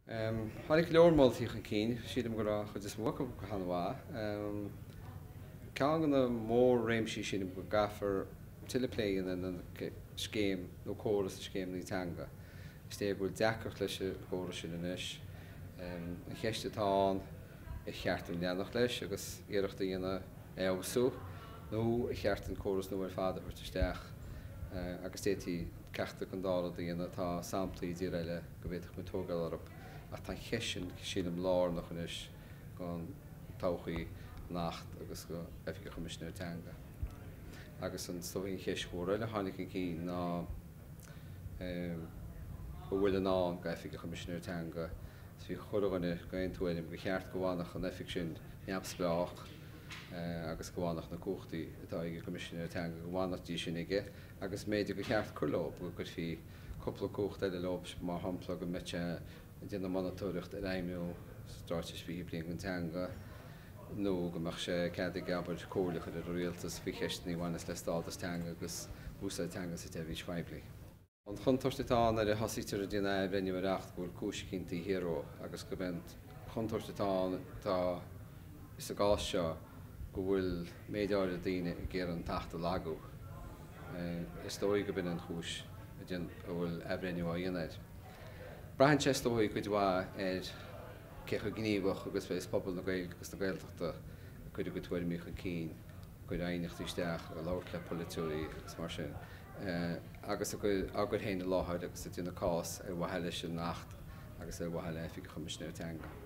Hánig leor moltúltaí an cín, siad am go rath chud is mó go hanmha. Ceann an na mór réimsí sin go gafar tuile léin an scéim nó córas a scéim nítanga. Is té bhfuil deachart leis a córas sin inis. An cheiste táin I cheart an leanach leis agus iireachta dhéana éabhsú nó I cheart an córas nó ar fada chuirteteach. Agus tétí ceachta an dála dhéana tá samplaí dí eile go bhhéadach mu tógáil arab. A tá cheisisin sin am lár nach inis gan tauchaí nacht agus go effice chumisisiú teanga. Agus an stohín cheisúir eile tháinig an cí ná bhfuil an ná go effice chumisisiú teanga. Bhí chorganna go intuaidim go cheart go bhánach an effic sin neamsbeach agus go bhánach na cuachtaí atá ige chumisisiú teanga go bhánach sin ige agus méidir go cheart chulób go bhí coppla cuacht eile lobs má hampla go mite déanana manatóireacht a réimiú stáirtis bhí blion an teanga nó go meach sé cead gabair cólacha a réaltas bhí cheistní bhaine le stádas teanga agus búsa teanga sa tehí Schweibli. An chuntóirtaán ar a hasítar a dtíana bhreine reacht bhfuil cúisicinntaí híró agus go bent chuntóirtaán tá is a gás seo go bhfuil méideáir a daine I ggéar an taachta lagú. Is dói go bin an chúis a bhfuil ebreiniú a dhéanaid. Brahan testóí go dtha cecha gníomhach agus bheits pobl na gail agus na gailteachta chuidir go tuairí míocha cín chuid aonachtaísteach a láirt le polúí agus mar sin. Agus agur héanana láthid agus a dtíanana cás ar bhaile sin nacht agus ar bhaile effice chumisisiú teanga.